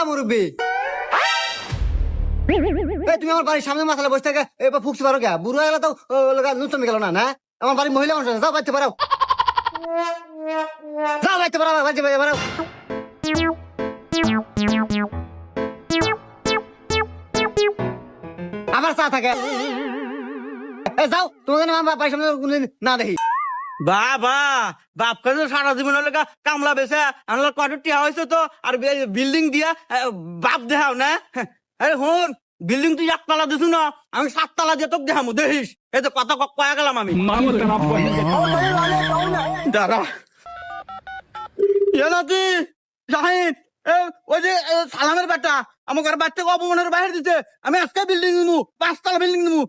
মুরব্বী তুমি আমার বাড়ির সামনে মাথালে বসে থাকে এবার ফুকতে পারো কে বুড়ো হয়ে গেলে তো নুচমি গেল না না আমার বাড়ির মহিলা মানুষ আছে, যাও বাড়তে পারো যাও বাড়তে পারো বাড়তে পারো আমার চা থাকে যাও তোমাদের আমার বাড়ির সামনে কোনদিন না দেখি বাবা বাপ কাছে সারা জীবন হলে কামলা বেছে আনলো কয়টা টিয়া হয়েছে তো আর বিল্ডিং দিয়া বাপ দেখাও না আরে হন বিল্ডিং তুই একতলা দিছু না আমি 7 তলা দিয়ে তোকে দেখামু দেখিস এই তো কথা কয়া গেলাম আমি দাঁড়া নাতি জাহিদ ওই যে সালামের বেটা আমার ঘর বাচ্চাকে অপমানের বাইরে দিতে আমি আজকে বিল্ডিং নিবো 5 তলা বিল্ডিং নিবো